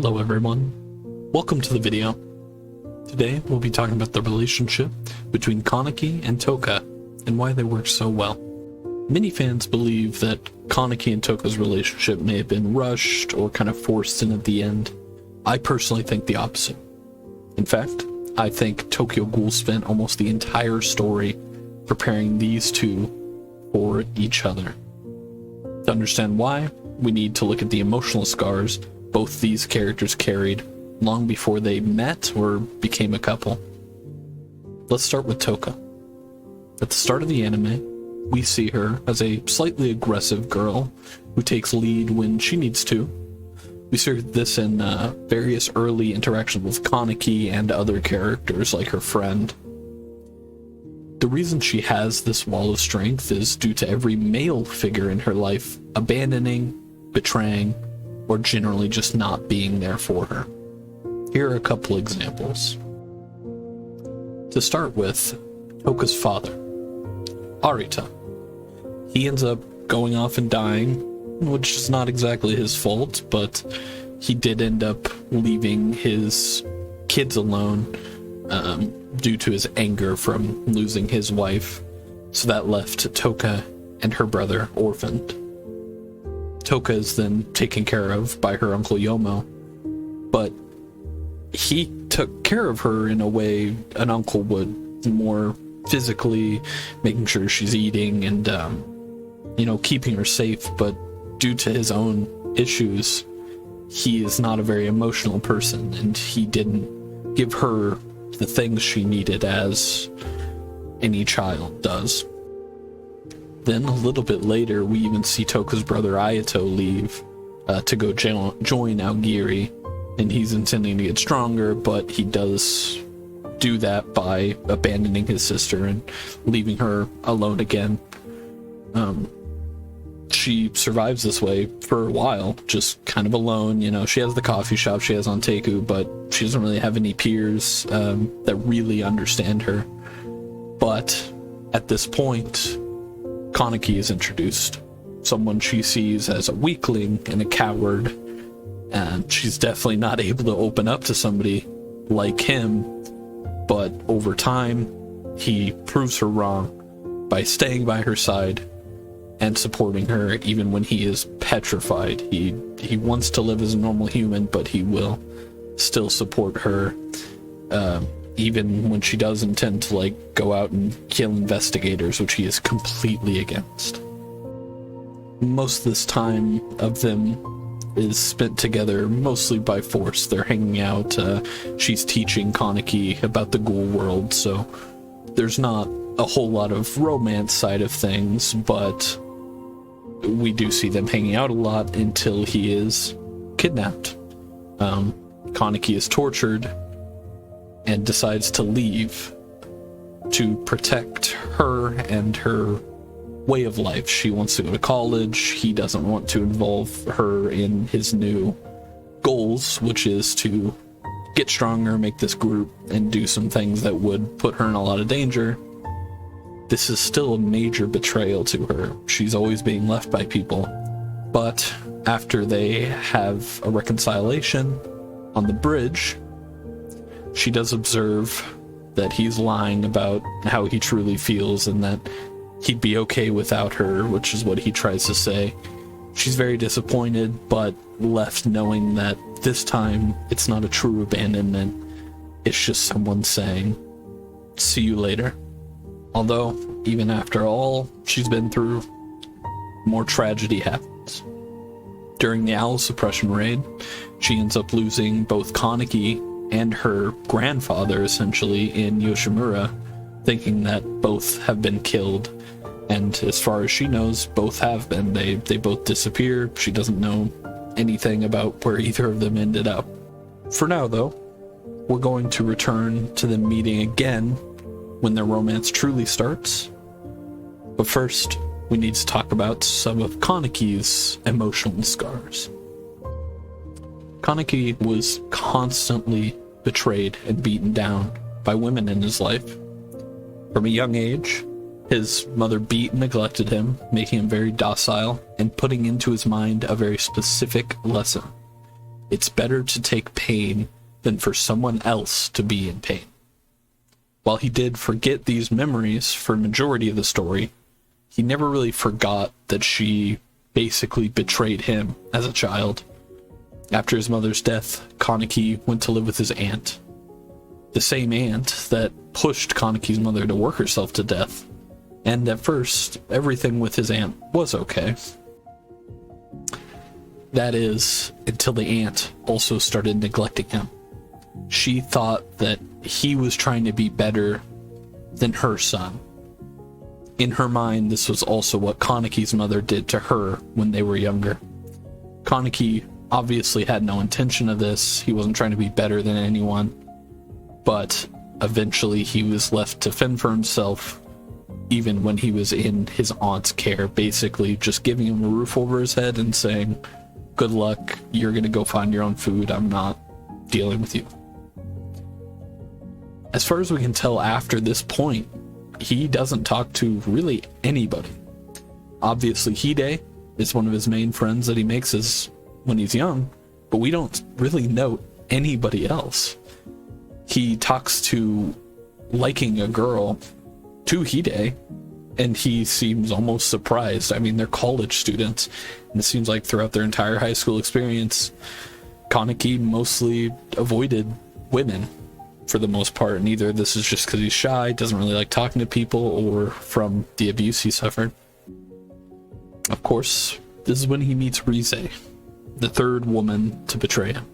Hello everyone, welcome to the video. Today we'll be talking about the relationship between Kaneki and Touka and why they work so well. Many fans believe that Kaneki and Touka's relationship may have been rushed or kind of forced in at the end. I personally think the opposite. In fact, I think Tokyo Ghoul spent almost the entire story preparing these two for each other. To understand why, we need to look at the emotional scars both these characters carried long before they met or became a couple. Let's start with Touka. At the start of the anime, we see her as a slightly aggressive girl who takes lead when she needs to. We see this in various early interactions with Kaneki and other characters like her friend. The reason she has this wall of strength is due to every male figure in her life abandoning, betraying, or generally just not being there for her. Here are a couple examples. To start with, Touka's father, Arita. He ends up going off and dying, which is not exactly his fault, but he did end up leaving his kids alone due to his anger from losing his wife, so that left Touka and her brother orphaned. Touka is then taken care of by her uncle Yomo, but he took care of her in a way an uncle would, more physically, making sure she's eating and keeping her safe. But due to his own issues, he is not a very emotional person, and he didn't give her the things she needed as any child does. Then a little bit later, we even see Touka's brother Ayato leave to go join Aogiri, and he's intending to get stronger, but he does do that by abandoning his sister and leaving her alone again. She survives this way for a while, just kind of alone. She has the coffee shop she has on Teku, but she doesn't really have any peers that really understand her. But at this point, Kaneki is introduced, someone she sees as a weakling and a coward, and she's definitely not able to open up to somebody like him, but over time, he proves her wrong by staying by her side and supporting her even when he is petrified. He wants to live as a normal human, but he will still support her, even when she does intend to go out and kill investigators, which he is completely against. Most of this time of them is spent together mostly by force. They're hanging out. She's teaching Kaneki about the ghoul world, so there's not a whole lot of romance side of things, but we do see them hanging out a lot until he is kidnapped. Kaneki is tortured and decides to leave to protect her and her way of life. She wants to go to college. He doesn't want to involve her in his new goals, which is to get stronger, make this group, and do some things that would put her in a lot of danger. This is still a major betrayal to her. She's always being left by people. But after they have a reconciliation on the bridge, she does observe that he's lying about how he truly feels and that he'd be okay without her, which is what he tries to say. She's very disappointed, but left knowing that this time it's not a true abandonment. It's just someone saying, "See you later." Although, even after all she's been through, more tragedy happens. During the owl suppression raid, she ends up losing both Kaneki and her grandfather, essentially, in Yoshimura, thinking that both have been killed. And as far as she knows, both have been. They both disappear. She doesn't know anything about where either of them ended up. For now, though, we're going to return to them meeting again when their romance truly starts. But first, we need to talk about some of Kaneki's emotional scars. Kaneki was constantly betrayed and beaten down by women in his life. From a young age, his mother beat and neglected him, making him very docile and putting into his mind a very specific lesson. It's better to take pain than for someone else to be in pain. While he did forget these memories for majority of the story, he never really forgot that she basically betrayed him as a child. After his mother's death, Kaneki went to live with his aunt. The same aunt that pushed Kaneki's mother to work herself to death. And at first, everything with his aunt was okay. That is, until the aunt also started neglecting him. She thought that he was trying to be better than her son. In her mind, this was also what Kaneki's mother did to her when they were younger. Kaneki obviously had no intention of this. He wasn't trying to be better than anyone. But eventually he was left to fend for himself, even when he was in his aunt's care, basically just giving him a roof over his head and saying, good luck, you're gonna go find your own food, I'm not dealing with you. As far as we can tell after this point, he doesn't talk to really anybody. Obviously Hide is one of his main friends that he makes when he's young, but we don't really know anybody else. He talks to liking a girl to Hide, and he seems almost surprised. I mean, they're college students, and it seems like throughout their entire high school experience, Kaneki mostly avoided women for the most part, and either this is just because he's shy, doesn't really like talking to people, or from the abuse he suffered. Of course, this is when he meets Rise, the third woman to betray him.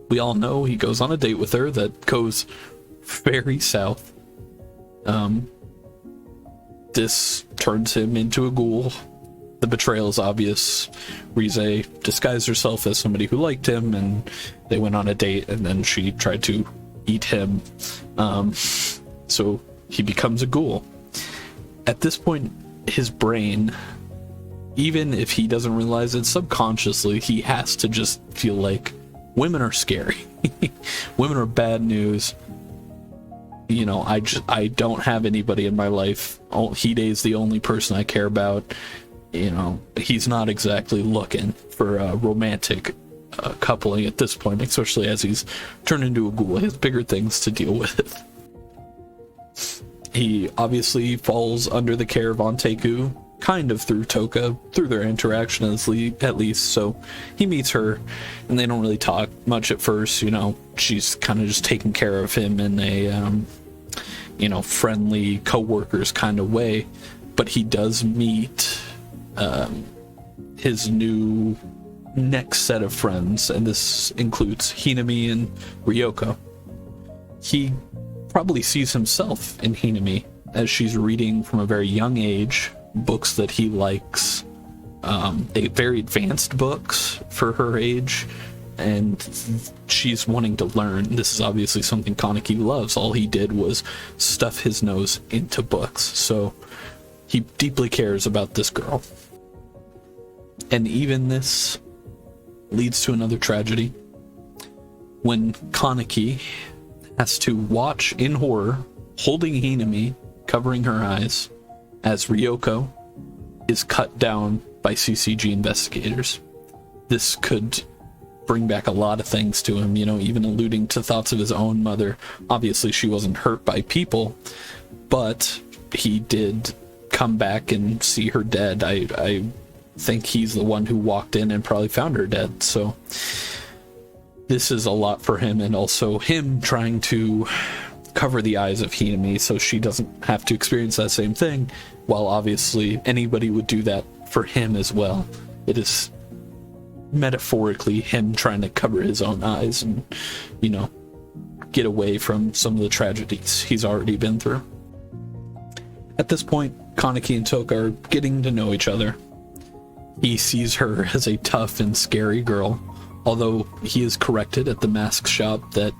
We all know he goes on a date with her that goes very south. This turns him into a ghoul. The betrayal is obvious. Rise disguised herself as somebody who liked him, and they went on a date, and then she tried to eat him. So he becomes a ghoul. At this point, his brain, even if he doesn't realize it subconsciously, he has to just feel like women are scary. Women are bad news. You know, I don't have anybody in my life. Hide is the only person I care about. You know, he's not exactly looking for a romantic coupling at this point, especially as he's turned into a ghoul. He has bigger things to deal with. He obviously falls under the care of Anteku, kind of through Touka, through their interaction at least. So he meets her, and they don't really talk much at first. You know, she's kind of just taking care of him in a friendly co-workers kind of way. But he does meet his new next set of friends, and this includes Hinami and Ryoko. He probably sees himself in Hinami, as she's reading from a very young age books that he likes, very advanced books for her age, and she's wanting to learn. This is obviously something Kaneki loves. All he did was stuff his nose into books, so he deeply cares about this girl. And even this leads to another tragedy. When Kaneki has to watch in horror, holding Hinami, covering her eyes, as Ryoko is cut down by CCG investigators. This could bring back a lot of things to him, even alluding to thoughts of his own mother. Obviously, she wasn't hurt by people, but he did come back and see her dead. I think he's the one who walked in and probably found her dead, so this is a lot for him, and also him trying to cover the eyes of Hinami so she doesn't have to experience that same thing, while obviously anybody would do that for him as well. It is metaphorically him trying to cover his own eyes and, get away from some of the tragedies he's already been through. At this point, Kaneki and Touka are getting to know each other. He sees her as a tough and scary girl, although he is corrected at the mask shop that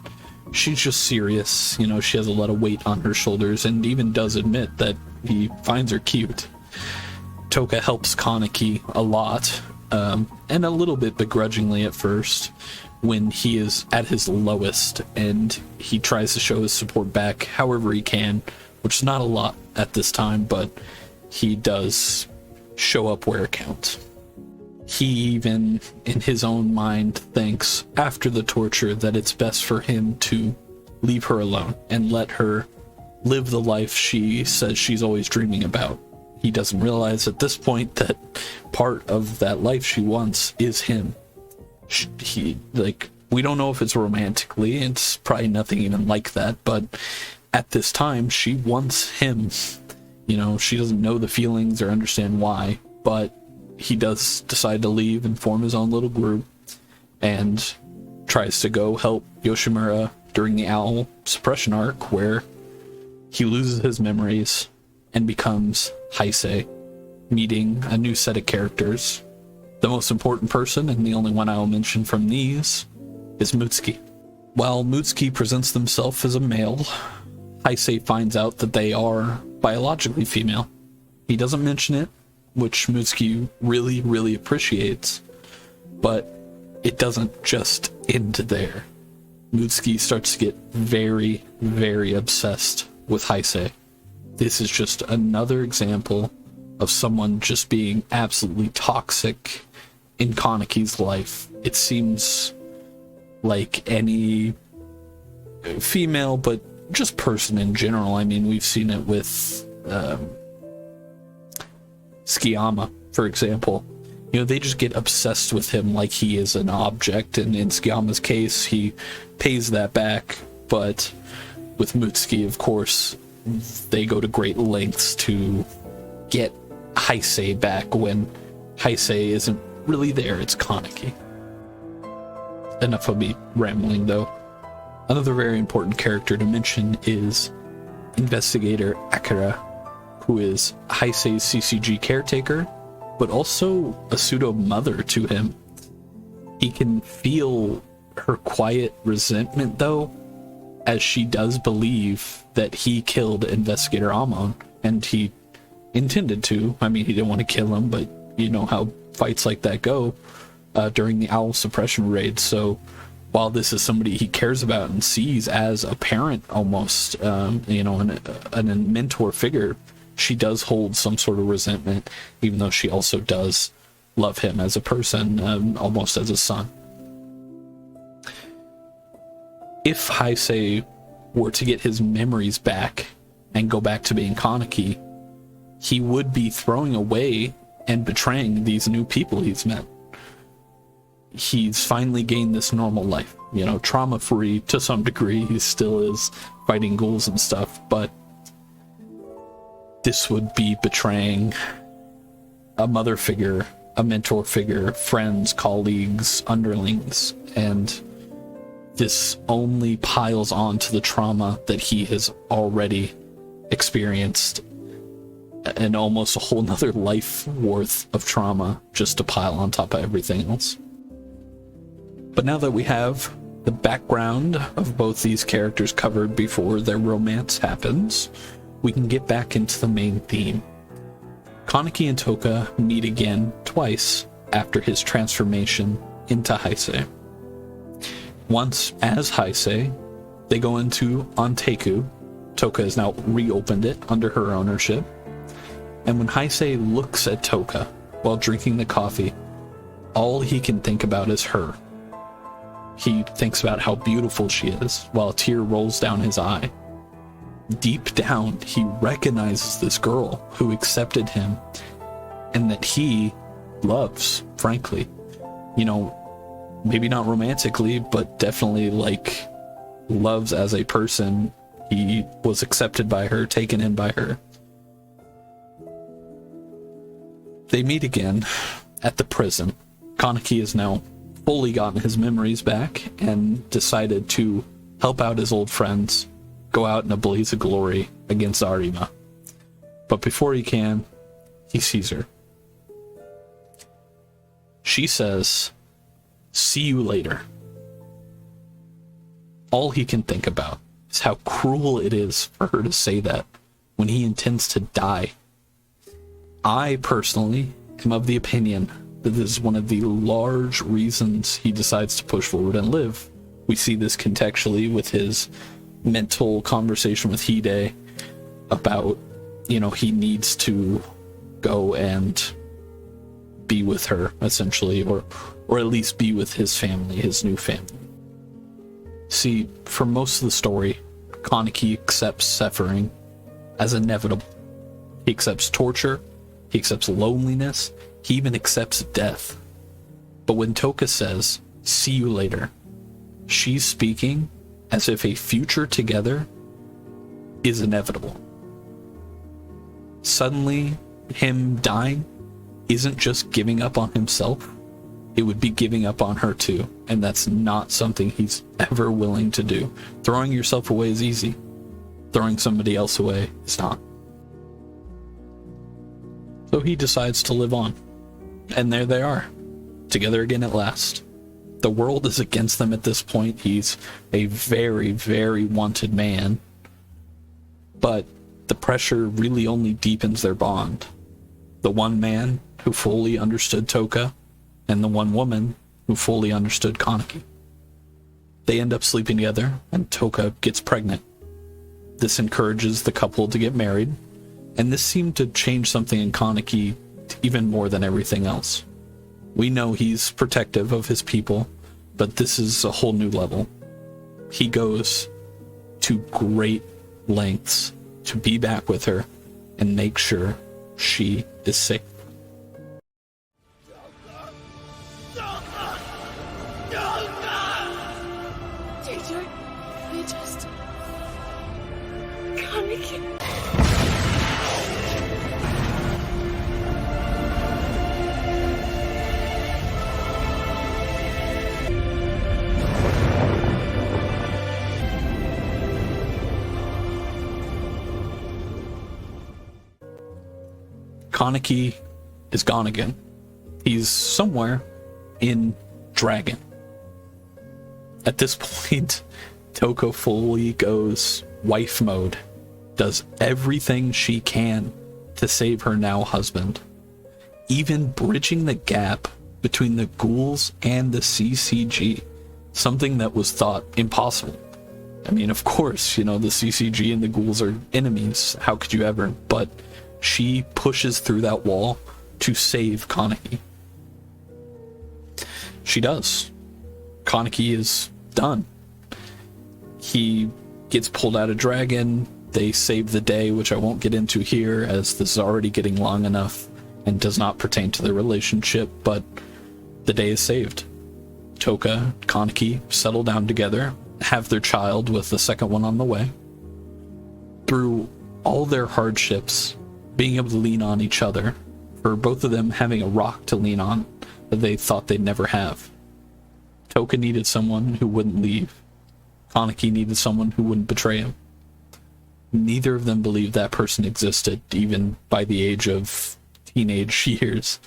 she's just serious. She has a lot of weight on her shoulders, and even does admit that he finds her cute. Touka helps Kaneki a lot, and a little bit begrudgingly at first, when he is at his lowest, and he tries to show his support back however he can, which is not a lot at this time, but he does show up where it counts. He even, in his own mind, thinks after the torture that it's best for him to leave her alone and let her live the life she says she's always dreaming about. He doesn't realize at this point that part of that life she wants is him. We don't know if it's romantically, it's probably nothing even like that, but at this time, she wants him. She doesn't know the feelings or understand why, but he does decide to leave and form his own little group and tries to go help Yoshimura during the owl suppression arc, where he loses his memories and becomes Heisei, meeting a new set of characters. The most important person, and the only one I will mention from these, is Mutsuki. While Mutsuki presents themselves as a male, Heisei finds out that they are biologically female. He doesn't mention it, which Mutsuki really, really appreciates, but it doesn't just end there. Mutsuki starts to get very, very obsessed with Heisei. This is just another example of someone just being absolutely toxic in Kaneki's life. It seems like any female, but just person in general. I mean, we've seen it with Tsukiyama, for example. They just get obsessed with him like he is an object, and in Tsukiyama's case, he pays that back. But with Mutsuki, of course, they go to great lengths to get Heisei back when Heisei isn't really there. It's Kaneki. Enough of me rambling, though. Another very important character to mention is Investigator Akira, who is Heisei's CCG caretaker, but also a pseudo-mother to him. He can feel her quiet resentment, though, as she does believe that he killed Investigator Amon, and he intended to. I mean, he didn't want to kill him, but you know how fights like that go during the owl suppression raid. So while this is somebody he cares about and sees as a parent almost, and a mentor figure, she does hold some sort of resentment, even though she also does love him as a person, almost as a son. If Heisei were to get his memories back and go back to being Kaneki, he would be throwing away and betraying these new people he's met. He's finally gained this normal life, trauma-free to some degree. He still is fighting ghouls and stuff, but this would be betraying a mother figure, a mentor figure, friends, colleagues, underlings, and this only piles on to the trauma that he has already experienced, and almost a whole nother life worth of trauma just to pile on top of everything else. But now that we have the background of both these characters covered before their romance happens, we can get back into the main theme. Kaneki and Touka meet again twice after his transformation into Heisei. Once as Heisei, they go into Onteku. Touka has now reopened it under her ownership. And when Heisei looks at Touka while drinking the coffee, all he can think about is her. He thinks about how beautiful she is while a tear rolls down his eye. Deep down, he recognizes this girl who accepted him and that he loves, frankly. Maybe not romantically, but definitely loves as a person. He was accepted by her, taken in by her. They meet again at the prison. Kaneki has now fully gotten his memories back and decided to help out his old friends, go out in a blaze of glory against Arima. But before he can, he sees her. She says, "See you later." All he can think about is how cruel it is for her to say that when he intends to die. I personally am of the opinion that this is one of the large reasons he decides to push forward and live. We see this contextually with his mental conversation with Hide about, he needs to go and be with her, essentially, or at least be with his family, his new family. See, for most of the story, Kaneki accepts suffering as inevitable. He accepts torture, he accepts loneliness, he even accepts death. But when Touka says, "See you later," she's speaking as if a future together is inevitable. Suddenly, him dying isn't just giving up on himself, it would be giving up on her too, and that's not something he's ever willing to do. Throwing yourself away is easy. Throwing somebody else away is not. So he decides to live on. And there they are, together again at last. The world is against them at this point. He's a very, very wanted man. But the pressure really only deepens their bond. The one man who fully understood Touka, and the one woman who fully understood Kaneki. They end up sleeping together, and Touka gets pregnant. This encourages the couple to get married, and this seemed to change something in Kaneki even more than everything else. We know he's protective of his people, but this is a whole new level. He goes to great lengths to be back with her and make sure she is safe. Teacher, I just... Kaneki. Kaneki is gone again. He's somewhere in Dragon. At this point, Touka fully goes wife mode, does everything she can to save her now husband, even bridging the gap between the ghouls and the CCG, something that was thought impossible. I mean, of course, the CCG and the ghouls are enemies. How could you ever? But she pushes through that wall to save Kaneki. She does. Kaneki is done. He gets pulled out of Dragon. They save the day, which I won't get into here, as this is already getting long enough and does not pertain to their relationship, but the day is saved. Touka, Kaneki settle down together, have their child with the second one on the way. Through all their hardships, being able to lean on each other, for both of them having a rock to lean on that they thought they'd never have. Touka needed someone who wouldn't leave. Kaneki needed someone who wouldn't betray him. Neither of them believed that person existed, even by the age of teenage years.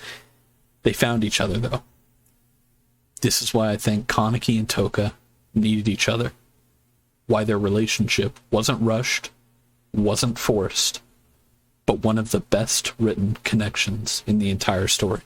They found each other, though. This is why I think Kaneki and Touka needed each other. Why their relationship wasn't rushed, wasn't forced, but one of the best written connections in the entire story.